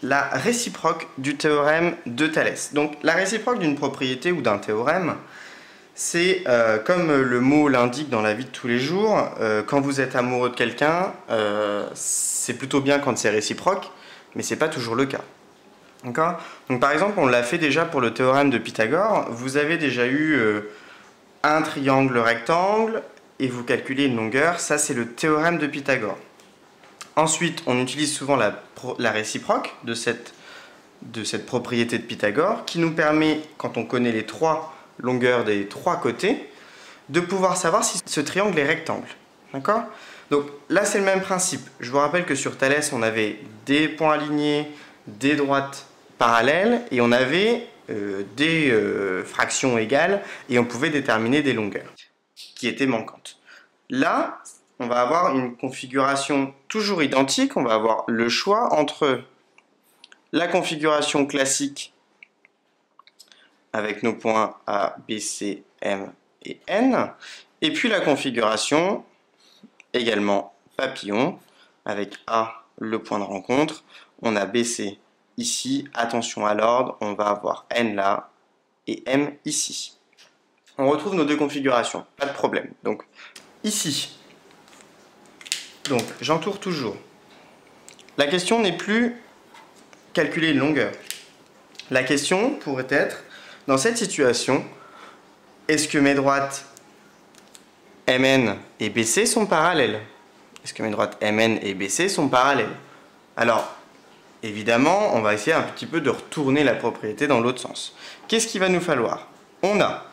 la réciproque du théorème de Thalès. Donc la réciproque d'une propriété ou d'un théorème, c'est comme le mot l'indique dans la vie de tous les jours, quand vous êtes amoureux de quelqu'un, c'est plutôt bien quand c'est réciproque, mais c'est pas toujours le cas. D'accord ? Donc par exemple, on l'a fait déjà pour le théorème de Pythagore, vous avez déjà eu un triangle rectangle et vous calculez une longueur, ça c'est le théorème de Pythagore. Ensuite, on utilise souvent la réciproque de cette propriété de Pythagore qui nous permet, quand on connaît les trois longueurs des trois côtés, de pouvoir savoir si ce triangle est rectangle. D'accord ? Donc là, c'est le même principe. Je vous rappelle que sur Thalès, on avait des points alignés, des droites parallèles et on avait des fractions égales et on pouvait déterminer des longueurs qui étaient manquantes. Là, on va avoir une configuration toujours identique. On va avoir le choix entre la configuration classique avec nos points A, B, C, M et N, et puis la configuration également papillon avec A, le point de rencontre. On a B, C ici. Attention à l'ordre, on va avoir N là et M ici. On retrouve nos deux configurations, pas de problème. Donc ici, donc j'entoure toujours. La question n'est plus calculer une longueur. La question pourrait être, dans cette situation, est-ce que mes droites MN et BC sont parallèles? Est-ce que mes droites MN et BC sont parallèles? Alors, évidemment, on va essayer un petit peu de retourner la propriété dans l'autre sens. Qu'est-ce qu'il va nous falloir? On a,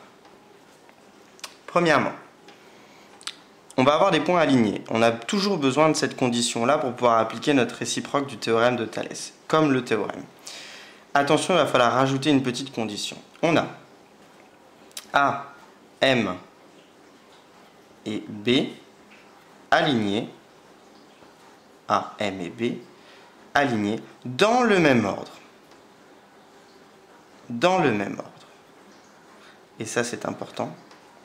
premièrement, on va avoir des points alignés. On a toujours besoin de cette condition-là pour pouvoir appliquer notre réciproque du théorème de Thalès, comme le théorème. Attention, il va falloir rajouter une petite condition. On a A, M et B alignés, A, M et B alignés dans le même ordre. Dans le même ordre. Et ça, c'est important.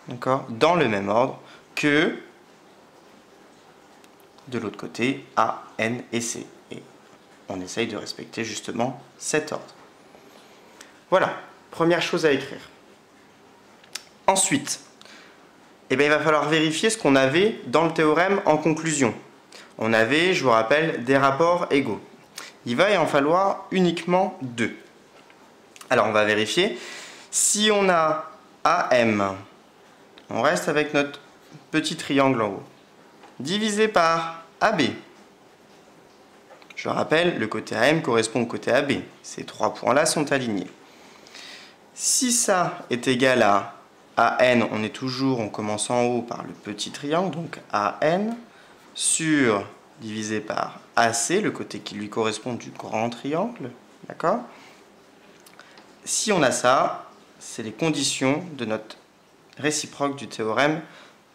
D'accord ? Dans le même ordre que de l'autre côté, A, N et C. Et on essaye de respecter justement cet ordre. Voilà, première chose à écrire. Ensuite, il va falloir vérifier ce qu'on avait dans le théorème en conclusion. On avait, je vous rappelle, des rapports égaux. Il va y en falloir uniquement deux. Alors on va vérifier. Si on a AM, on reste avec notre petit triangle en haut, divisé par AB. Je rappelle, le côté AM correspond au côté AB. Ces trois points-là sont alignés. Si ça est égal à AN, on commence en haut par le petit triangle, donc AN, sur divisé par AC, le côté qui lui correspond du grand triangle, d'accord? Si on a ça, c'est les conditions de notre réciproque du théorème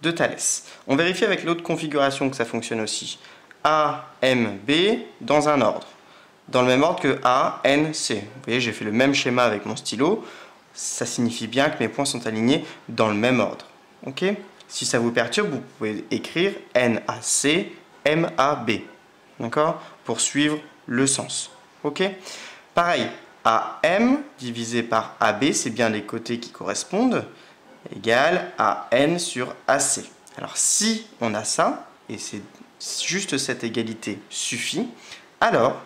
de Thalès. On vérifie avec l'autre configuration que ça fonctionne aussi. A, M, B dans un ordre. Dans le même ordre que A, N, C. Vous voyez, j'ai fait le même schéma avec mon stylo. Ça signifie bien que mes points sont alignés dans le même ordre. Ok ? Si ça vous perturbe, vous pouvez écrire NAC, MAB. D'accord ? Pour suivre le sens. Ok ? Pareil, AM divisé par AB, c'est bien les côtés qui correspondent, égale AN sur AC. Alors si on a ça, et c'est juste cette égalité suffit, alors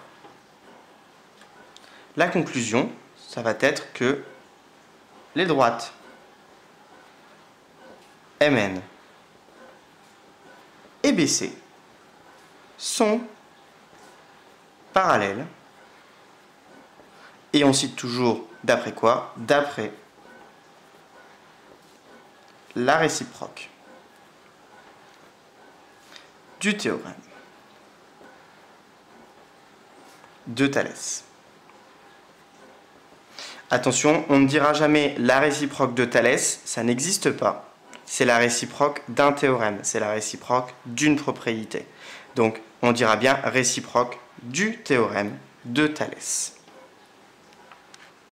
la conclusion, ça va être que les droites MN et BC sont parallèles. Et on cite toujours d'après quoi? D'après la réciproque du théorème de Thalès. Attention, on ne dira jamais la réciproque de Thalès, ça n'existe pas. C'est la réciproque d'un théorème, c'est la réciproque d'une propriété. Donc, on dira bien réciproque du théorème de Thalès.